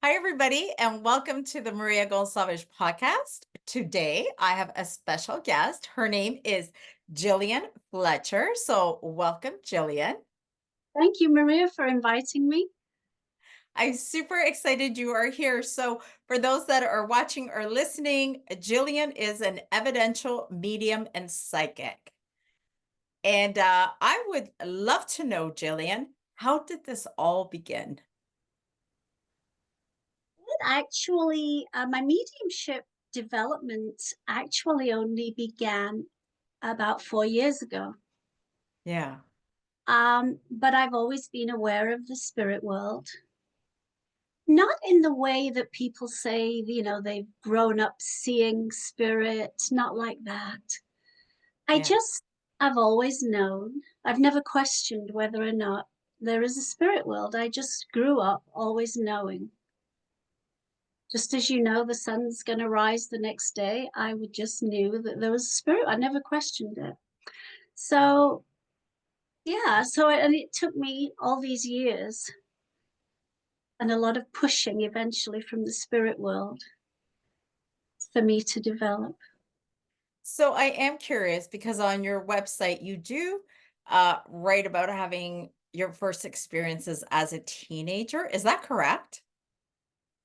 Hi, everybody, and welcome to the Maria Gonçalves podcast. Today, I have a special guest. Her name is Gillian Fletcher. So, welcome, Gillian. Thank you, Maria, for inviting me. I'm super excited you are here. So, for those that are watching or listening, Gillian is an evidential medium and psychic. And I would love to know, Gillian, how did this all begin? My mediumship development actually only began about 4 years ago. Yeah. But I've always been aware of the spirit world, not in the way that people say, they've grown up seeing spirit, not like that. I Yeah. just, I've always known, I've never questioned whether or not there is a spirit world. I just grew up always knowing. Just as the sun's going to rise the next day, I would just knew that there was a spirit. I never questioned it. So, yeah, and it took me all these years and a lot of pushing eventually from the spirit world for me to develop. So I am curious because on your website you do write about having your first experiences as a teenager. Is that correct?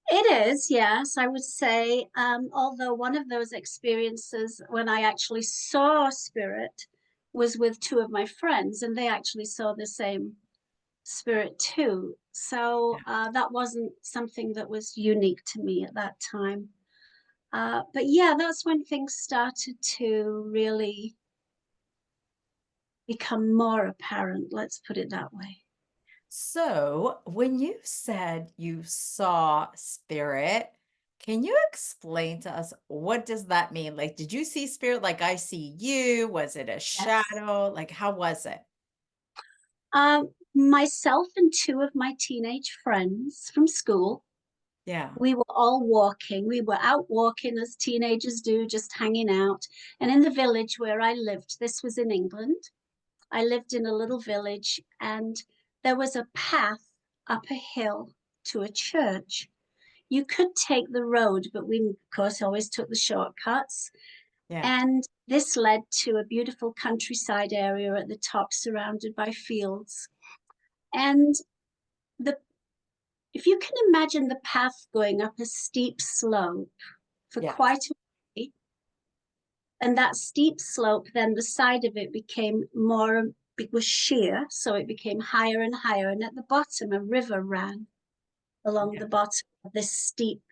It is, yes, I would say. Although one of those experiences when I actually saw spirit was with two of my friends, and they actually saw the same spirit too. So that wasn't something that was unique to me at that time. But yeah, that's when things started to really become more apparent. Let's put it that way. So when you said you saw spirit, can you explain to us what does that mean? Like, did you see spirit like I see you? Was it a Yes. shadow? Like, how was it? Myself and two of my teenage friends from school, Yeah. we were all walking. We were out walking as teenagers do, just hanging out. And in the village where I lived, this was in England, I lived in a little village, and there was a path up a hill to a church. You could take the road, but we, of course, always took the shortcuts. Yeah. And this led to a beautiful countryside area at the top, surrounded by fields. And the if you can imagine the path going up a steep slope for Yes. quite a way, and that steep slope, then the side of it became more, it was sheer, so it became higher and higher. And at the bottom, a river ran along Yeah. the bottom of this steep,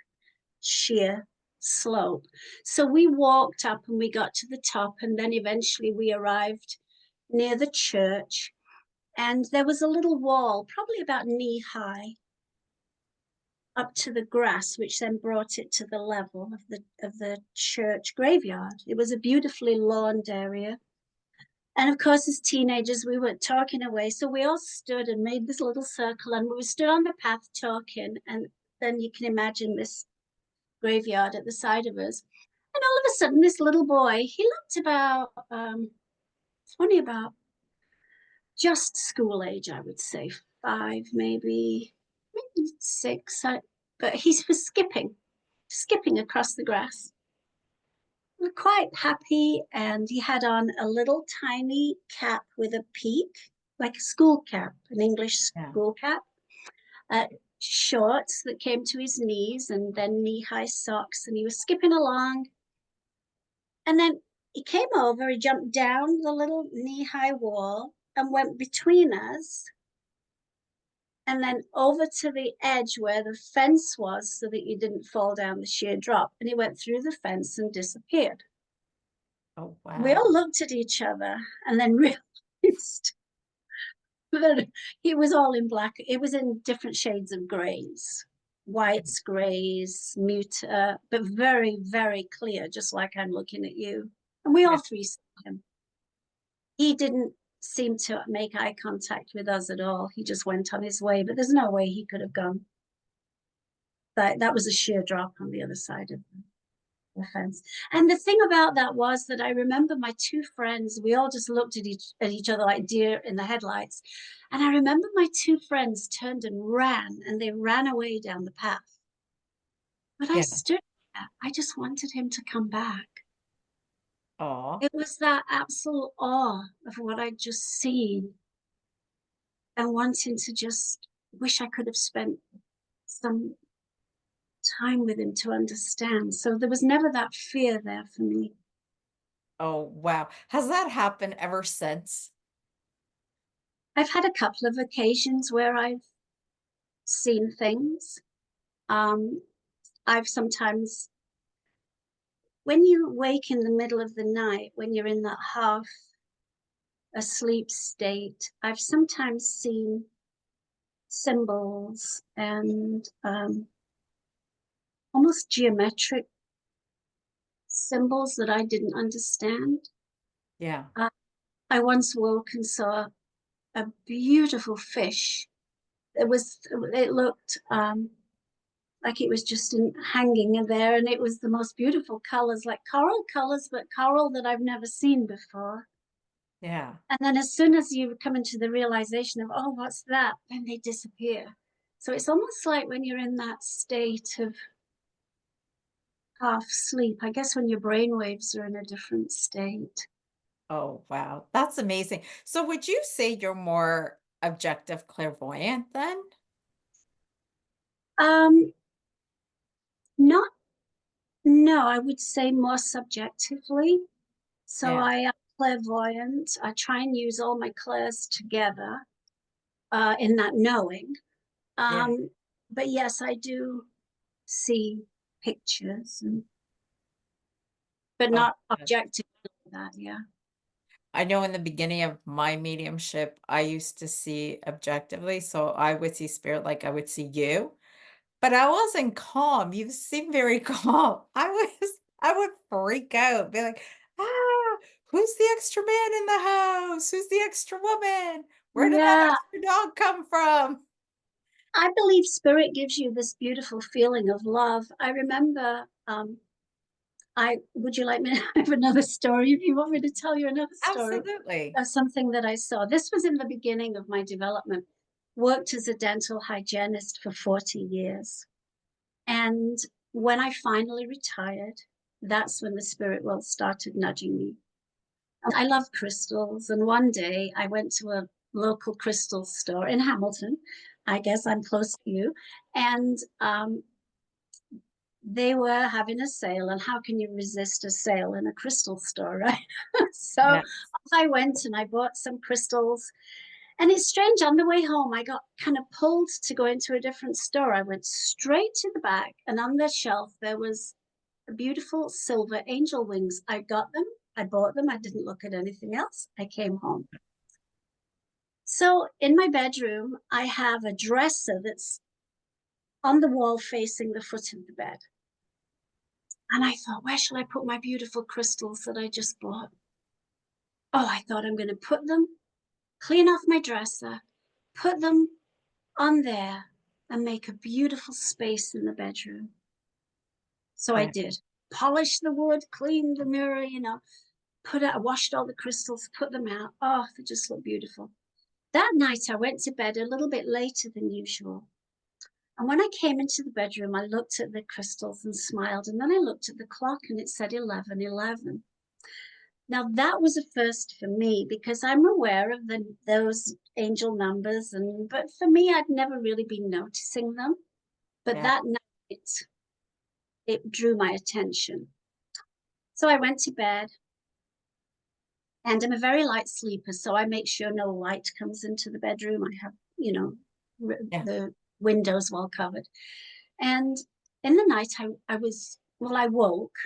sheer slope. So we walked up and we got to the top, and then eventually we arrived near the church. And there was a little wall, probably about knee high, up to the grass, which then brought it to the level of the church graveyard. It was a beautifully lawned area. And of course, as teenagers, we were talking away. So we all stood and made this little circle, and we stood on the path talking. And then you can imagine this graveyard at the side of us. And all of a sudden, this little boy, he looked about, only about just school age, I would say, five, maybe six. But he was skipping across the grass. We were quite happy, and he had on a little tiny cap with a peak, like a school cap, an English Yeah. school cap, uh, shorts that came to his knees, and then knee-high socks, and he was skipping along. And then he came over, he jumped down the little knee-high wall and went between us, and then over to the edge where the fence was so that you didn't fall down the sheer drop. And he went through the fence and disappeared. Oh, We wow. all looked at each other and then realized that he was all in black. It was in different shades of grays, whites, grays, mute, but very, very clear, just like I'm looking at you. And we all Yeah. three saw him. He didn't seem to make eye contact with us at all. He just went on his way, but there's no way he could have gone. That was a sheer drop on the other side of the fence. And the thing about that was that I remember my two friends, we all just looked at each other like deer in the headlights. And I remember my two friends turned and ran, and they ran away down the path. But I Yeah. stood there. I just wanted him to come back. Oh, It was that absolute awe of what I'd just seen and wanting to just wish I could have spent some time with him to understand. So there was never that fear there for me. oh, wow. Has that happened ever since? I've had a couple of occasions where I've seen things. Um, I've sometimes, when you wake in the middle of the night, when you're in that half asleep state, I've sometimes seen symbols and almost geometric symbols that I didn't understand. Yeah. Uh, I once woke and saw a beautiful fish. It looked like it was just hanging in there, and it was the most beautiful colors, like coral colors, but coral that I've never seen before. Yeah. And then as soon as you come into the realization of, oh, what's that? Then they disappear. So it's almost like when you're in that state of half sleep, I guess when your brain waves are in a different state. Oh, wow. That's amazing. So would you say you're more objective clairvoyant then? Um, not, no, I would say more subjectively. So Yeah. I am clairvoyant. I try and use all my clairs together in that knowing. Yeah. Um, but yes, I do see pictures, but Oh, not good. objectively like that. Yeah. I know in the beginning of my mediumship, I used to see objectively. So I would see spirit like I would see you, but I wasn't calm. You seem very calm. I would freak out, be like, ah, who's the extra man in the house? Who's the extra woman? Where did that Yeah. extra dog come from? I believe spirit gives you this beautiful feeling of love. I remember, I would you like me to have another story if you want me to tell you another story Absolutely. of something that I saw? This was in the beginning of my development. Worked as a dental hygienist for 40 years. And when I finally retired, that's when the spirit world started nudging me. I love crystals. And one day I went to a local crystal store in Hamilton. I guess I'm close to you. And they were having a sale. And how can you resist a sale in a crystal store, right? So Yeah. I went and I bought some crystals. And it's strange, on the way home, I got kind of pulled to go into a different store. I went straight to the back, and on the shelf, there was a beautiful silver angel wings. I got them, I bought them, I didn't look at anything else. I came home. So in my bedroom, I have a dresser that's on the wall facing the foot of the bed. And I thought, where shall I put my beautiful crystals that I just bought? Oh, I thought I'm going to put them, clean off my dresser, put them on there and make a beautiful space in the bedroom. So I Yeah. did. Polished the wood, cleaned the mirror, put it, I washed all the crystals, put them out. Oh, they just look beautiful. That night I went to bed a little bit later than usual. And when I came into the bedroom, I looked at the crystals and smiled. And then I looked at the clock and it said 11:11. Now that was a first for me because I'm aware of those angel numbers, but for me, I'd never really been noticing them. But Yeah. that night, it drew my attention. So I went to bed, and I'm a very light sleeper, so I make sure no light comes into the bedroom. I have, Yeah. the windows well covered. And in the night, I woke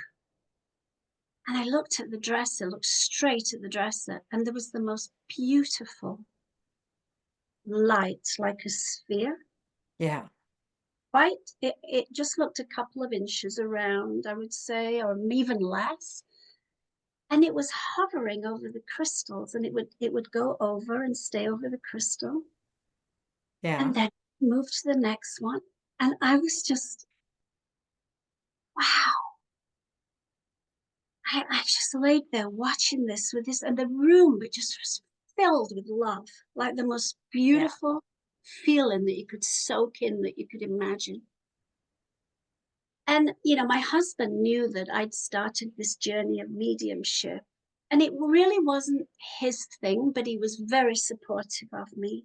and I looked at the dresser, looked straight at the dresser, and there was the most beautiful light, like a sphere. Yeah. Right? It just looked a couple of inches around, I would say, or even less. And it was hovering over the crystals, and it would go over and stay over the crystal and Yeah. then move to the next one. And I was just, wow. I just laid there watching this with this, and the room it just was filled with love, like the most Yeah. beautiful feeling that you could soak in, that you could imagine. And, my husband knew that I'd started this journey of mediumship. And it really wasn't his thing, but he was very supportive of me.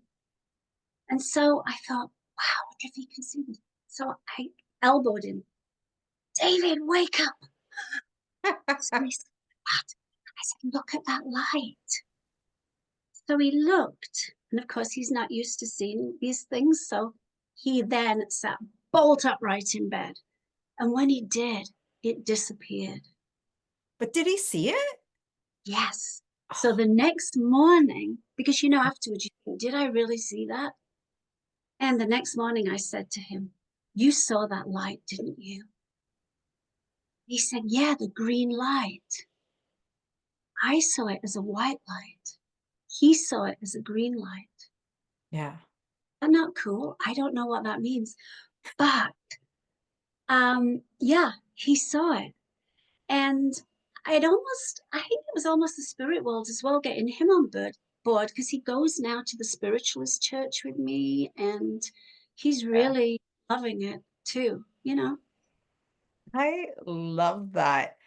And so I thought, wow, I wonder if he can see this. So I elbowed him. David, wake up. So he said, what? I said, look at that light. So he looked. And of course, he's not used to seeing these things. So he then sat bolt upright in bed. And when he did, it disappeared. But did he see it? Yes. So Oh, the next morning, because afterwards you think, did I really see that? And the next morning I said to him, you saw that light, didn't you? He said, yeah, the green light. I saw it as a white light. He saw it as a green light. yeah. Isn't that cool? I don't know what that means. But yeah, he saw it. And I think it was almost the spirit world as well, getting him on board because he goes now to the spiritualist church with me and he's Yeah. really loving it too. I love that.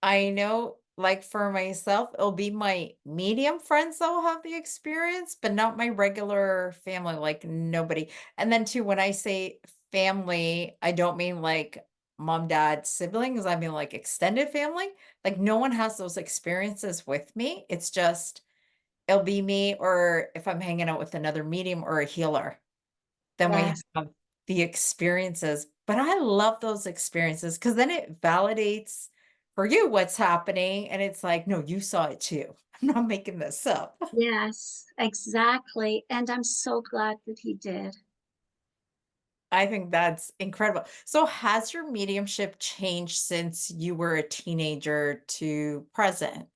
I know, like for myself, it'll be my medium friends that will have the experience, but not my regular family, like nobody. And then too, when I say family, I don't mean like mom, dad, siblings. I mean like extended family. Like no one has those experiences with me. It's just it'll be me, or if I'm hanging out with another medium or a healer, then we Yes. have the experiences. But I love those experiences because then it validates for you what's happening. And it's like, no, you saw it too. I'm not making this up. Yes, exactly. And I'm so glad that he did. I think that's incredible. So, has your mediumship changed since you were a teenager to present?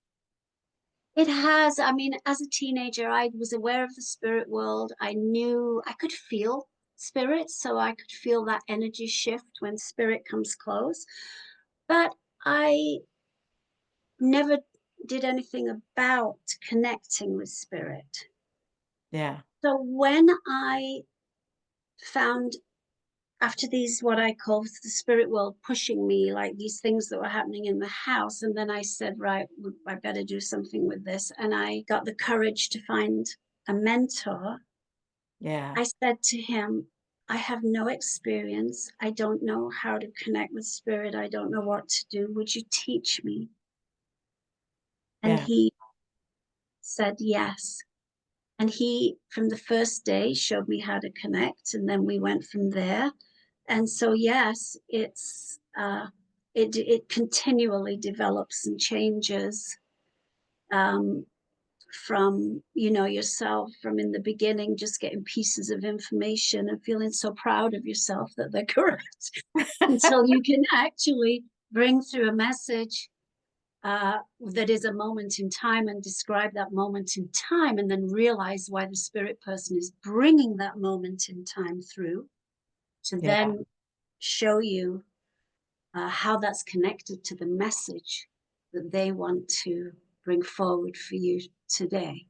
It has. I mean, as a teenager, I was aware of the spirit world. I knew I could feel spirits, so I could feel that energy shift when spirit comes close. But I never did anything about connecting with spirit. Yeah. So when I found after these, what I call the spirit world pushing me, like these things that were happening in the house, and then I said, right, I better do something with this. And I got the courage to find a mentor. Yeah. I said to him, I have no experience. I don't know how to connect with spirit. I don't know what to do. Would you teach me? And Yeah. he said yes. And he, from the first day, showed me how to connect, and then we went from there. And so, yes, it continually develops and changes um, from yourself from in the beginning, just getting pieces of information and feeling so proud of yourself that they're correct, until you can actually bring through a message that is a moment in time and describe that moment in time and then realize why the spirit person is bringing that moment in time through to Yeah. then show you how that's connected to the message that they want to bring forward for you today.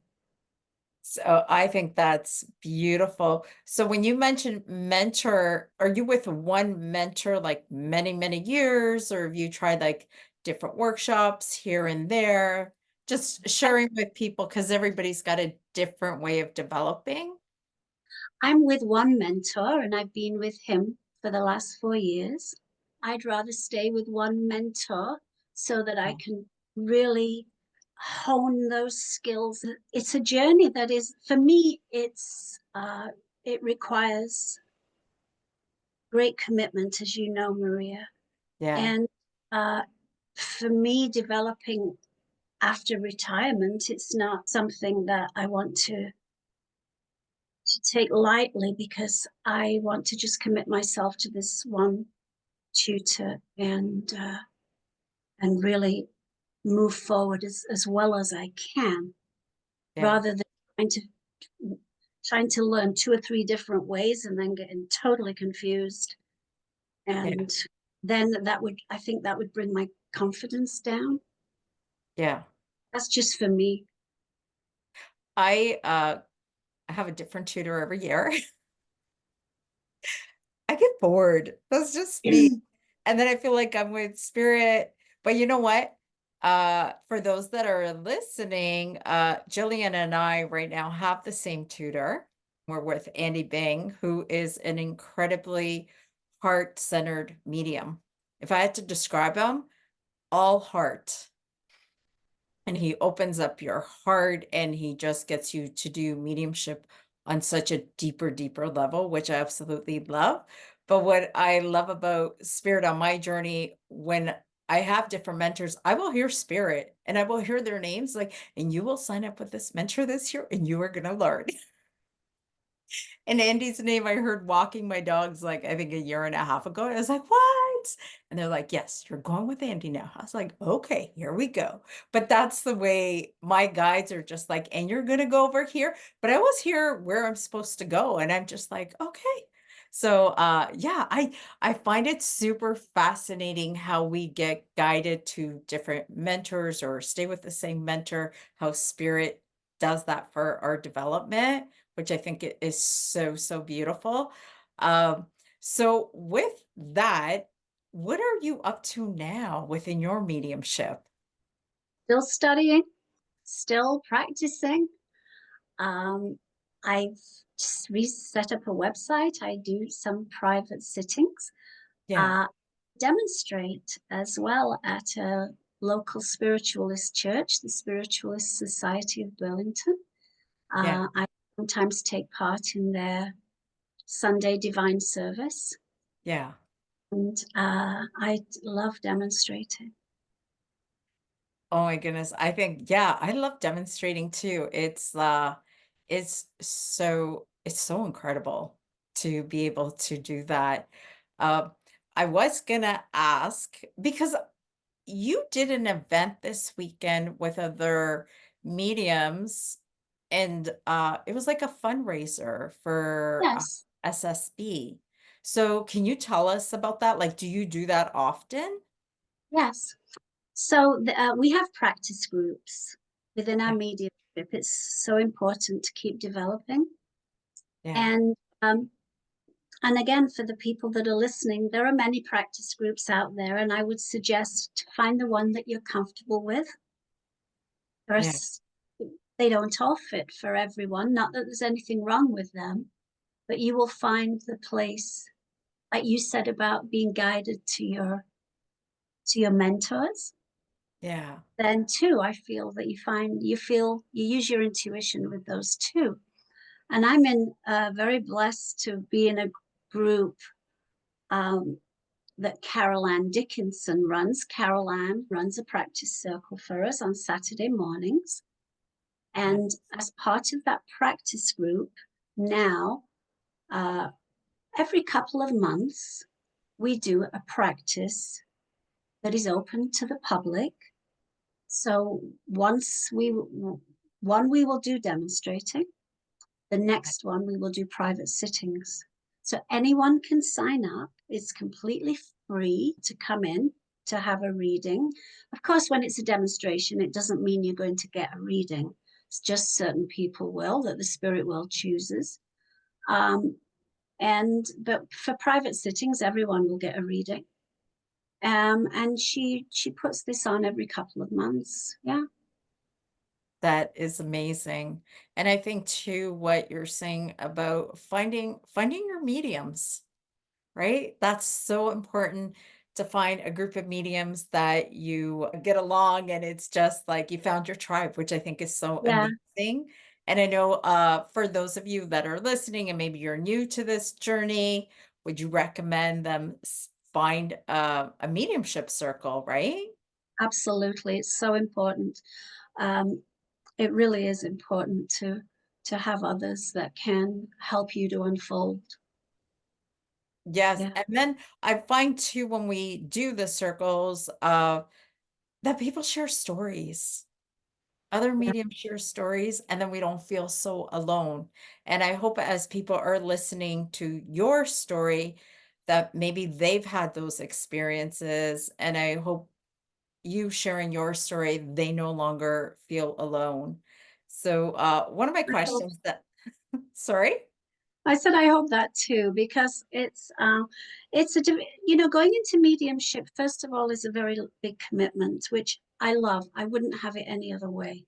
So I think that's beautiful. So when you mentioned mentor, are you with one mentor like many, many years, or have you tried like different workshops here and there? Just sharing with people because everybody's got a different way of developing. I'm with one mentor and I've been with him for the last 4 years. I'd rather stay with one mentor so that I Oh, can really hone those skills. It's a journey that is, for me, it requires great commitment, as you know, Maria. yeah, And uh, for me, developing after retirement, it's not something that I want to take lightly because I want to just commit myself to this one tutor and really move forward as well as I can, yeah, rather than trying to learn two or three different ways and then getting totally confused. yeah, And then I think that would bring my confidence down. yeah. That's just for me. I have a different tutor every year. I get bored. That's just me. and then I feel like I'm with spirit. But you know what? For those that are listening, Jillian and I right now have the same tutor. We're with Andy Bing, who is an incredibly heart-centered medium. If I had to describe him, all heart. And he opens up your heart and he just gets you to do mediumship on such a deeper level, which I absolutely love. But what I love about spirit on my journey, when I have different mentors, I will hear spirit and I will hear their names like, and you will sign up with this mentor this year and you are going to learn. And Andy's name I heard walking my dogs, like, I think a year and a half ago. I was like, "What?" And they're like, "Yes, you're going with Andy now." I was like, "Okay, here we go." But that's the way my guides are just like, "And you're gonna go over here." But I always hear where I'm supposed to go, and I'm just like, "Okay." So, yeah, I find it super fascinating how we get guided to different mentors or stay with the same mentor, how spirit does that for our development, which I think it is so beautiful. Um, so with that, what are you up to now within your mediumship? Still studying, still practicing. Um, I've just set up a website. I do some private sittings. Yeah, Uh, demonstrate as well at a local spiritualist church, the Spiritualist Society of Burlington. yeah, I sometimes take part in their Sunday divine service, yeah. and I love demonstrating. Oh my goodness. I think, yeah, I love demonstrating too. It's so incredible to be able to do that. Um, I was gonna ask because you did an event this weekend with other mediums, and, it was like a fundraiser for, Yes, SSB. So, can you tell us about that? Like, do you do that often? yes. So we have practice groups within our Yeah, mediumship. It's so important to keep developing. yeah, And and again, for the people that are listening, there are many practice groups out there, and I would suggest to find the one that you're comfortable with. There are, yeah, they don't all fit for everyone. Not that there's anything wrong with them, but you will find the place, like you said about being guided to your mentors. yeah, Then too, I feel that you use your intuition with those too. And I'm in very blessed to be in a group um, that Carol Ann Dickinson runs. Carol Ann runs a practice circle for us on Saturday mornings. yeah, And as part of that practice group, now, uh, every couple of months, we do a practice that is open to the public. So one we will do demonstrating, the next one we will do private sittings. So anyone can sign up. It's completely free to come in to have a reading. Of course, when it's a demonstration, it doesn't mean you're going to get a reading. It's just certain people will that the spirit world chooses. Um, but for private sittings, everyone will get a reading. And she puts this on every couple of months. Yeah, that is amazing. And I think too, what you're saying about finding your mediums. Right? That's so important to find a group of mediums that you get along and it's just like you found your tribe, which I think is so yeah, amazing. And I know for those of you that are listening and maybe you're new to this journey, would you recommend them find a mediumship circle, right? absolutely. It's so important. Um, it really is important to have others that can help you to unfold. Yes. Yeah, And then I find too when we do the circles, that people share stories. Other yeah, mediums share stories, and then we don't feel so alone. And I hope as people are listening to your story, that maybe they've had those experiences. And I hope you sharing your story, they no longer feel alone. So, one of my I hope questions that, sorry? I said I hope that too, because going into mediumship, first of all, is a very big commitment, which I love. I wouldn't have it any other way.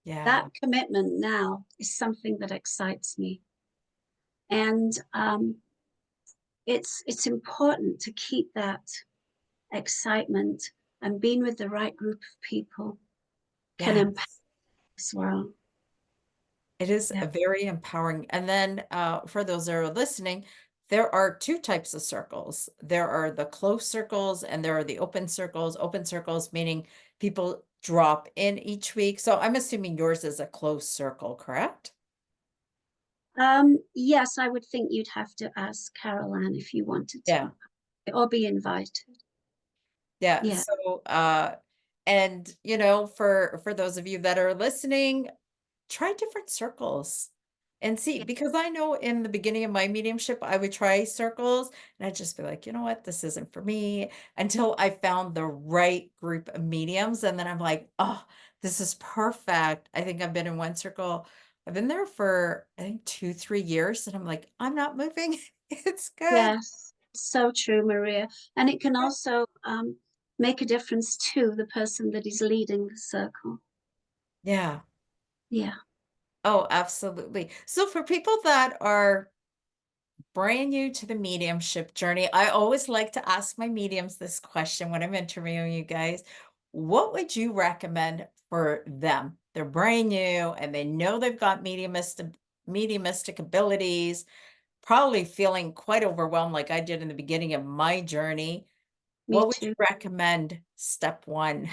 Yeah. That commitment now is something that excites me. And it's important to keep that excitement, and being with the right group of people can impact Yes. as well. It is Yeah. a very empowering. And then for those that are listening, there are two types of circles. There are the closed circles and there are the open circles. Open circles meaning people drop in each week. So I'm assuming yours is a closed circle, correct? Yes, I would think you'd have to ask Carol Ann if you wanted to Yeah. be or be invited. Yeah. Yeah, So and for those of you that are listening, try different circles and see, yeah, because I know in the beginning of my mediumship, I would try circles and I'd just be like, you know what, this isn't for me until I found the right group of mediums. And then I'm like, oh, this is perfect. I think I've been in one circle. I've been there for, I think, 2, 3 years. And I'm like, I'm not moving. It's good. yes. So true, Maria. And it can also make a difference to the person that is leading the circle. Yeah. Yeah, Oh, absolutely. So for people that are brand new to the mediumship journey, I always like to ask my mediums this question when I'm interviewing you guys. What would you recommend for them? They're brand new and they know they've got mediumistic abilities, probably feeling quite overwhelmed like I did in the beginning of my journey. me What would you too. recommend step one?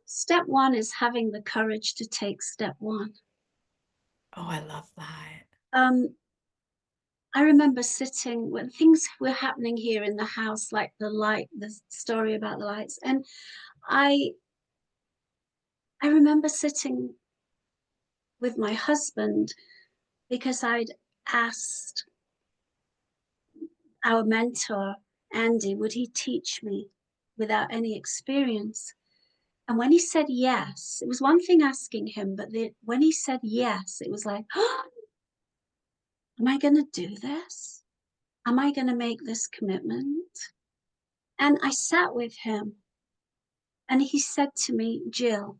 Step one is having the courage to take step one. Oh, I love that. Um, I remember sitting when things were happening here in the house, like the story about the lights, and I I remember sitting with my husband because I'd asked our mentor, Andy, would he teach me without any experience? And when he said yes, it was one thing asking him, but when he said yes, it was like, oh, am I going to do this? Am I going to make this commitment? And I sat with him and he said to me, Jill,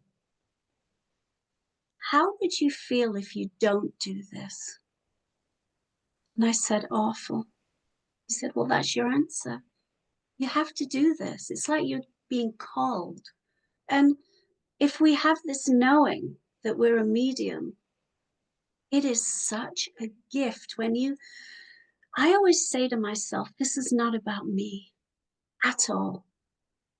how would you feel if you don't do this? And I said, awful. He said, well, that's your answer. You have to do this. It's like you're being called. And if we have this knowing that we're a medium, it is such a gift I always say to myself, this is not about me at all.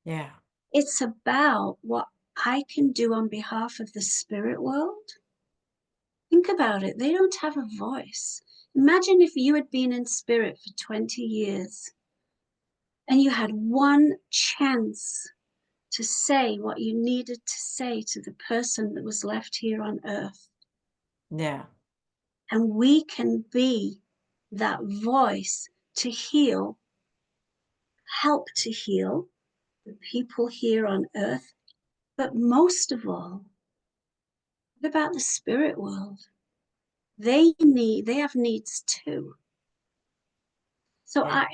Yeah. It's about what I can do on behalf of the spirit world. Think about it. They don't have a voice. Imagine if you had been in spirit for 20 years and you had one chance to say what you needed to say to the person that was left here on earth. Yeah. And we can be that voice to heal, help to heal the people here on earth. But most of all, what about the spirit world? They have needs too. So Yeah.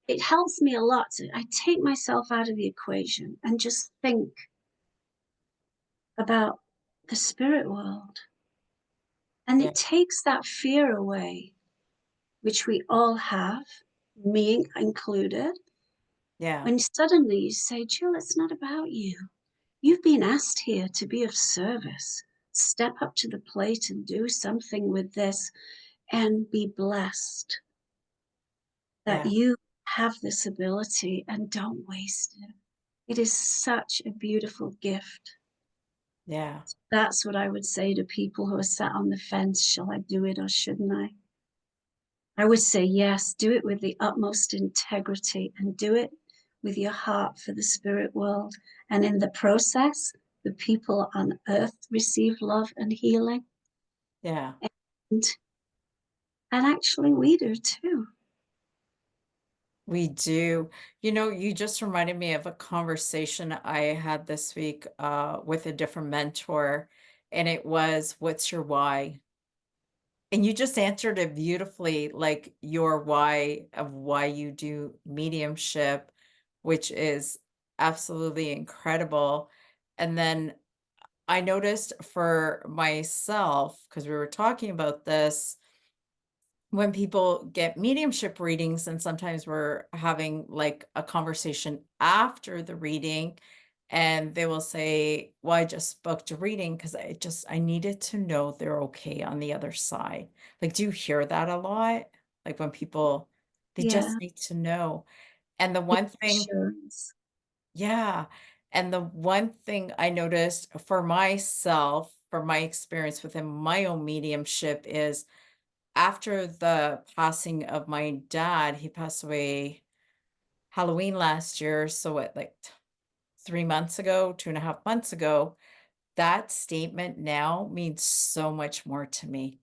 it helps me a lot. I take myself out of the equation and just think about the spirit world. And Yeah. it takes that fear away, which we all have, me included. Yeah. When suddenly you say, Jill, it's not about you. You've been asked here to be of service. Step up to the plate and do something with this and be blessed that Yeah. you have this ability and don't waste it. It is such a beautiful gift. Yeah. That's what I would say to people who are sat on the fence. Shall I do it or shouldn't I? I would say yes, do it with the utmost integrity and do it with your heart for the spirit world. And in the process, the people on earth receive love and healing. Yeah. And, and actually, we do too. We do. You just reminded me of a conversation I had this week with a different mentor, and it was, what's your why? And you just answered it beautifully, like your why of why you do mediumship, which is absolutely incredible. And then I noticed for myself, because we were talking about this, when people get mediumship readings, and sometimes we're having like a conversation after the reading, and they will say, well, I just booked a reading because I needed to know they're okay on the other side. Like, do you hear that a lot? Like when people, they Yeah, just need to know. And the one thing, insurance. yeah. And the one thing I noticed for myself, for my experience within my own mediumship, is after the passing of my dad. He passed away Halloween last year. So what, like 3 months ago, 2.5 months ago, that statement now means so much more to me.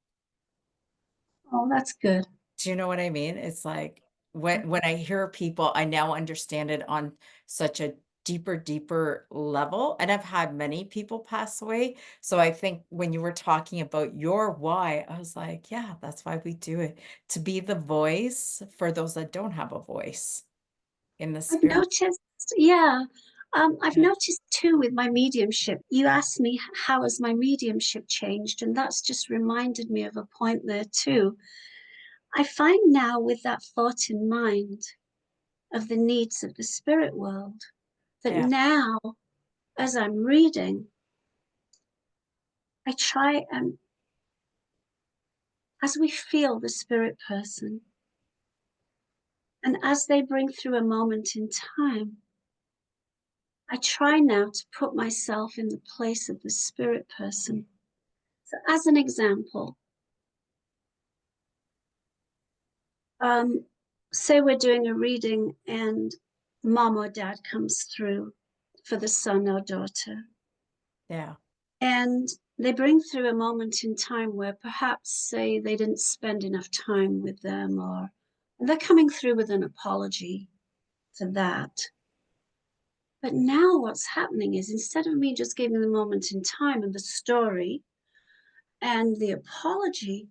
Oh, that's good. Do you know what I mean? It's like Yeah. when I hear people, I now understand it on such a deeper level. And I've had many people pass away. So I think when you were talking about your why, I was like, yeah, that's why we do it. To be the voice for those that don't have a voice in the I've spirit. noticed, yeah, I've Yeah. noticed too with my mediumship. You asked me how has my mediumship changed, and that's just reminded me of a point there too. I find now with that thought in mind of the needs of the spirit world, that Yeah. now as I'm reading, I try and as we feel the spirit person, and as they bring through a moment in time, I try now to put myself in the place of the spirit person. So, as an example, um, say we're doing a reading and mom or dad comes through for the son or daughter, Yeah. and they bring through a moment in time where perhaps, say, they didn't spend enough time with them, or and they're coming through with an apology for that. But now what's happening is instead of me just giving the moment in time and the story and the apology,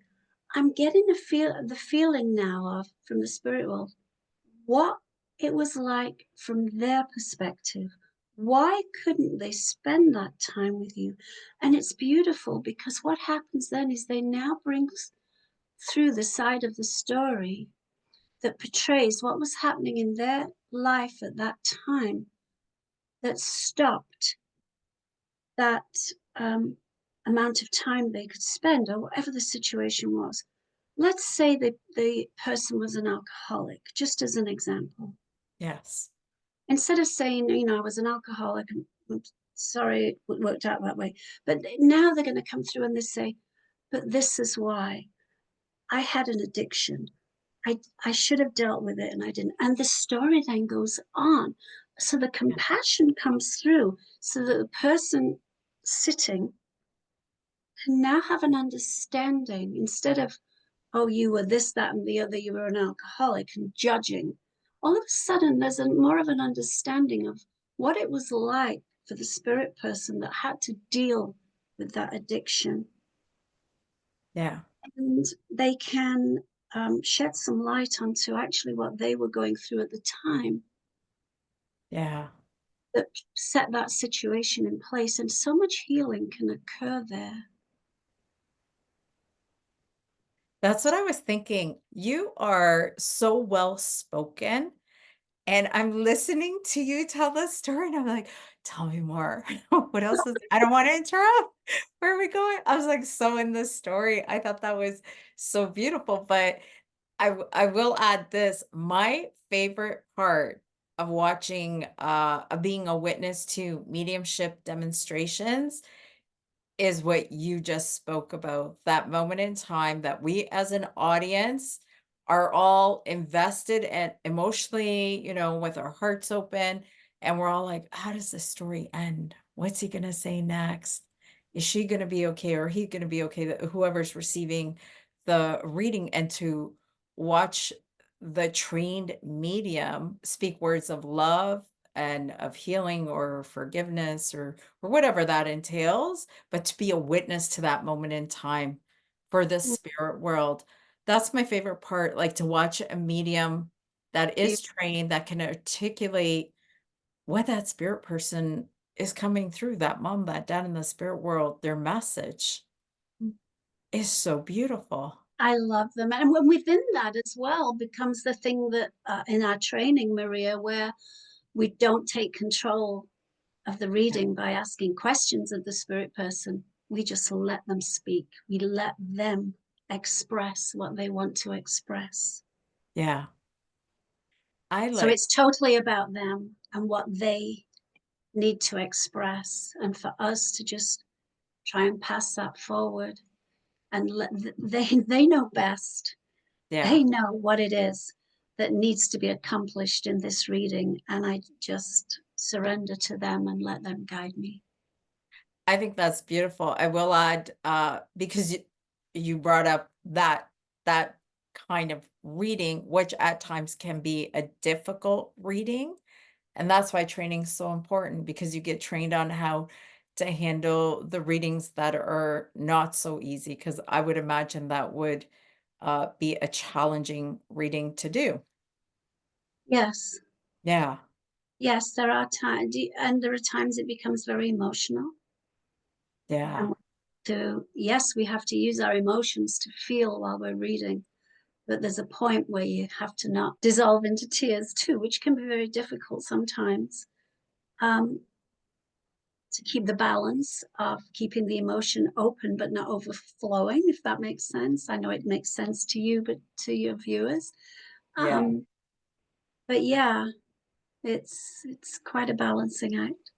I'm getting the feeling now of from the spirit world what it was like from their perspective. Why couldn't they spend that time with you? And it's beautiful because what happens then is they now bring through the side of the story that portrays what was happening in their life at that time that stopped that um, amount of time they could spend or whatever the situation was. Let's say that the person was an alcoholic, just as an example. Yes. Instead of saying, I was an alcoholic and I'm sorry it worked out that way. But now they're going to come through and they say, but this is why I had an addiction. I should have dealt with it and I didn't. And the story then goes on. So the Yeah. compassion comes through so that the person sitting can now have an understanding instead of, oh, you were this, that, and the other, you were an alcoholic and judging. All of a sudden, there's more of an understanding of what it was like for the spirit person that had to deal with that addiction. Yeah. And they can shed some light onto actually what they were going through at the time Yeah. that set that situation in place. And so much healing can occur there. That's what I was thinking. You are so well spoken. And I'm listening to you tell this story, and I'm like, tell me more. What else is, I don't want to interrupt. Where are we going? I was like so in this story. I thought that was so beautiful. But I will add this. My favorite part of watching of being a witness to mediumship demonstrations is what you just spoke about, that moment in time that we as an audience are all invested and emotionally, with our hearts open, and we're all like, how does this story end? What's he going to say next? Is she going to be okay, or he going to be okay? Whoever's receiving the reading, and to watch the trained medium speak words of love and of healing or forgiveness or whatever that entails, but to be a witness to that moment in time for the spirit world. That's my favorite part, like to watch a medium that is trained, that can articulate what that spirit person is coming through, that mom, that dad in the spirit world, their message is so beautiful. I love them. And when within that as well becomes the thing that in our training, Maria, where we don't take control of the reading by asking questions of the spirit person. We just let them speak. We let them express what they want to express. Yeah. I So like it's totally about them and what they need to express. And for us to just try and pass that forward and they know best. yeah. They know what it is that needs to be accomplished in this reading. And I just surrender to them and let them guide me. I think that's beautiful. I will add, because you brought up that kind of reading, which at times can be a difficult reading. And that's why training is so important, because you get trained on how to handle the readings that are not so easy. Because I would imagine that would be a challenging reading to do. Yes. Yeah. Yes, there are times, and there are times it becomes very emotional. Yeah. And yes, we have to use our emotions to feel while we're reading, but there's a point where you have to not dissolve into tears too, which can be very difficult sometimes. Um, to keep the balance of keeping the emotion open but not overflowing, if that makes sense. I know it makes sense to you, but to your viewers. Yeah. Um, but yeah, it's quite a balancing act.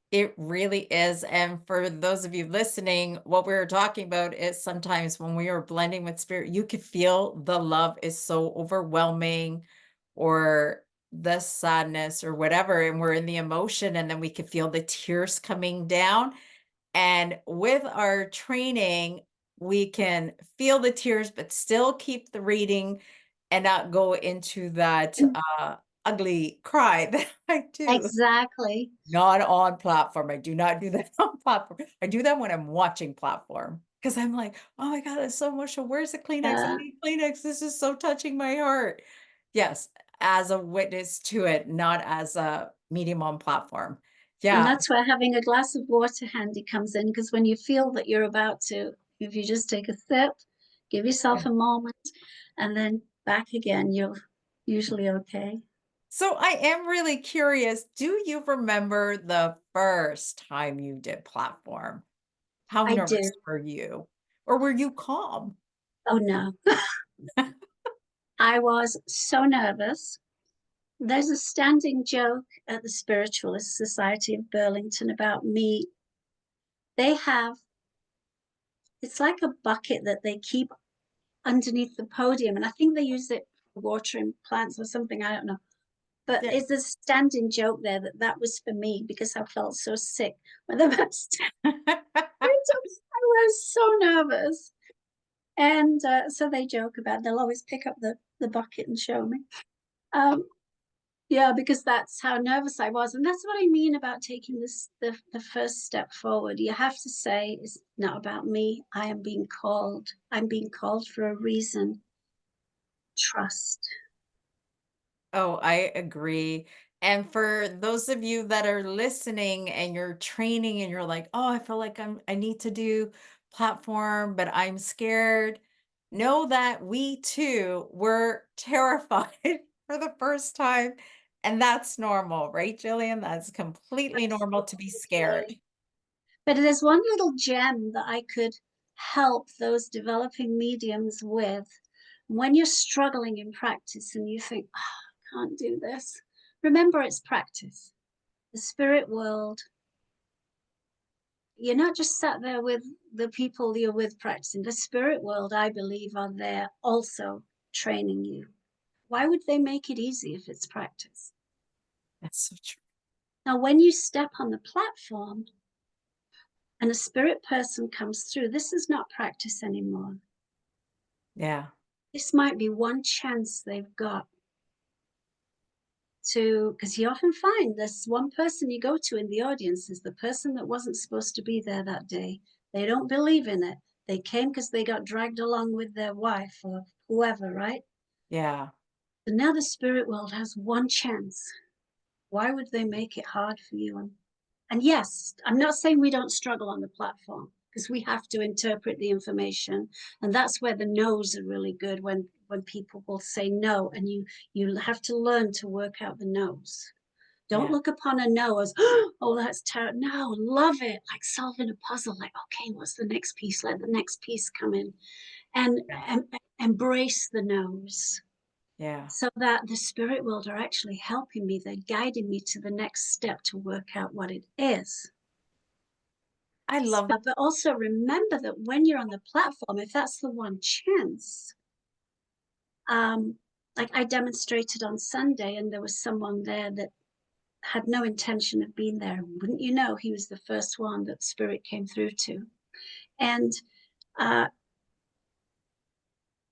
It really is. And for those of you listening, what we were talking about is sometimes when we are blending with spirit, you could feel the love is so overwhelming, or the sadness or whatever. And we're in the emotion, and then we could feel the tears coming down. And with our training, we can feel the tears, but still keep the reading and not go into that ugly cry that I do. Exactly. Not on platform. I do not do that on platform. I do that when I'm watching platform, because I'm like, "Oh my god, that's so emotional. Where's the Kleenex? I Uh, need Kleenex. This is so touching my heart." Yes, as a witness to it, not as a medium on platform. and Yeah, that's where having a glass of water handy comes in, because when you feel that you're about to, if you just take a sip, give yourself yeah. a moment, and then back again, you're usually okay. So I am really curious, do you remember the first time you did platform? How I nervous do. were you? Or were you calm? Oh no. I was so nervous. There's a standing joke at the Spiritualist Society of Burlington about me. They have, it's like a bucket that they keep underneath the podium, and I think they use it for watering plants or something. I don't know. But Yeah. it's a standing joke there that that was for me because I felt so sick when the first I was so nervous. And so they joke about, they'll always pick up the bucket and show me. Um, Yeah, because that's how nervous I was. And that's what I mean about taking the first step forward. You have to say, it's not about me. I am being called. I'm being called for a reason. Trust. Oh, I agree. And for those of you that are listening and you're training and you're like, "Oh, I feel like I need to do platform, but I'm scared." Know that we too were terrified for the first time, and that's normal, right, Jillian? That's completely normal to be scared. Absolutely. But there's one little gem that I could help those developing mediums with. When you're struggling in practice and you think, oh, I can't do this, remember it's practice. The spirit world, you're not just sat there with the people you're with practicing. The spirit world, I believe, are there also training you. Why would they make it easy if it's practice? That's so true. Now, when you step on the platform and a spirit person comes through, this is not practice anymore. Yeah. This might be one chance they've got to, because you often find this one person you go to in the audience is the person that wasn't supposed to be there that day. They don't believe in it. They came because they got dragged along with their wife or whoever, right? Yeah. But now the spirit world has one chance. Why would they make it hard for you? And yes, I'm not saying we don't struggle on the platform, because we have to interpret the information. And that's where the no's are really good, when people will say no, and you have to learn to work out the no's. Don't Yeah. look upon a no as, oh, that's terrible. No, love it. Like solving a puzzle. Like, okay, what's the next piece? Let the next piece come in. And, Yeah. and embrace the no's, Yeah. so that the spirit world are actually helping me. They're guiding me to the next step to work out what it is. I love But also remember that when you're on the platform, if that's the one chance, like I demonstrated on Sunday, and there was someone there that had no intention of being there. Wouldn't you know, he was the first one that spirit came through to. And uh,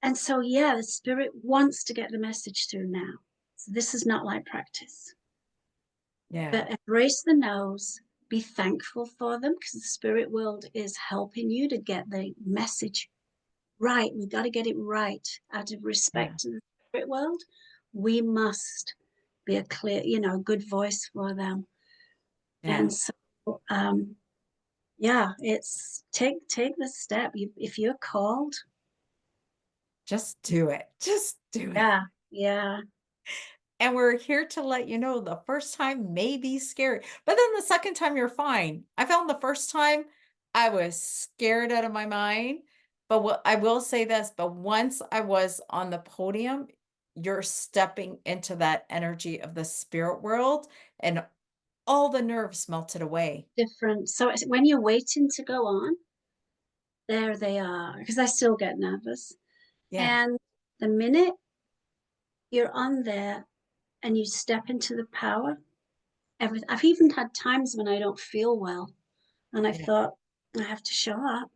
and so yeah, the spirit wants to get the message through now. So this is not like practice. Yeah. But embrace the no's, be thankful for them, because the spirit world is helping you to get the message right. We got to get it right. Out of Yeah. respect to the spirit world, we must be a clear, good voice for them. Yeah. And so, yeah, it's take the step. If you're called, Just do it. Just do it. yeah, yeah, And we're here to let you know the first time may be scary, but then the second time you're fine. I found the first time I was scared out of my mind, but what I will say this, but once I was on the podium, you're stepping into that energy of the spirit world and all the nerves melted away. different. So when you're waiting to go on, there they are. Because I still get nervous. Yeah. And the minute you're on there and you step into the power, everything. I've even had times when I don't feel well, and I Yeah. thought I have to show up.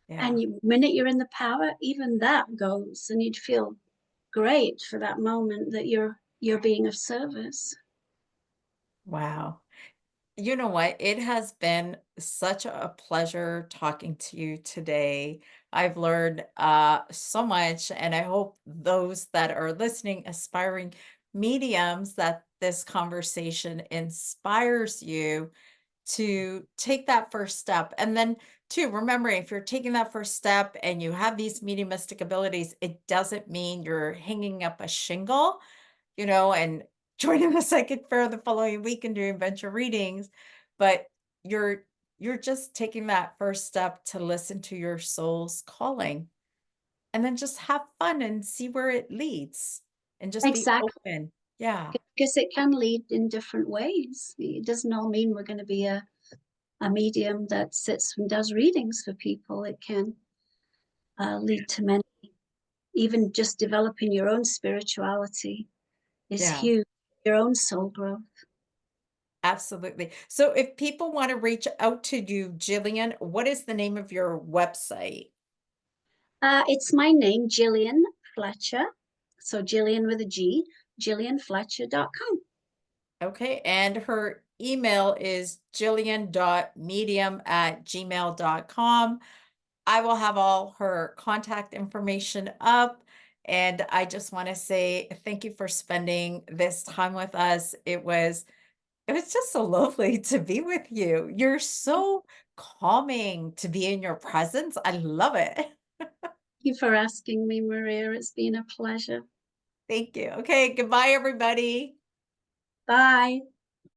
Yeah. And minute you're in the power, even that goes, and you'd feel great for that moment that you're being of service. Wow. You know what? It has been such a pleasure talking to you today. I've learned so much, and I hope those that are listening, aspiring mediums, that this conversation inspires you to take that first step. And then, too, remember, if you're taking that first step and you have these mediumistic abilities, it doesn't mean you're hanging up a shingle, and joining the psychic fair the following week and doing venture readings, but you're you're just taking that first step to listen to your soul's calling, and then just have fun and see where it leads, and just be Exactly, open. Yeah. because it can lead in different ways. It doesn't all mean we're going to be a medium that sits and does readings for people. It can lead to many. Even just developing your own spirituality is Yeah, huge. Your own soul growth. absolutely. So if people want to reach out to you, Jillian, what is the name of your website? It's my name, Gillian Fletcher. So Gillian with a G, gillianfletcher.com. Okay, and her email is gillian.medium@gmail.com. I will have all her contact information up. And I just want to say thank you for spending this time with us. It was just so lovely to be with you. You're so calming to be in your presence. I love it. Thank you for asking me, Maria. It's been a pleasure. Thank you. Okay, goodbye everybody. Bye.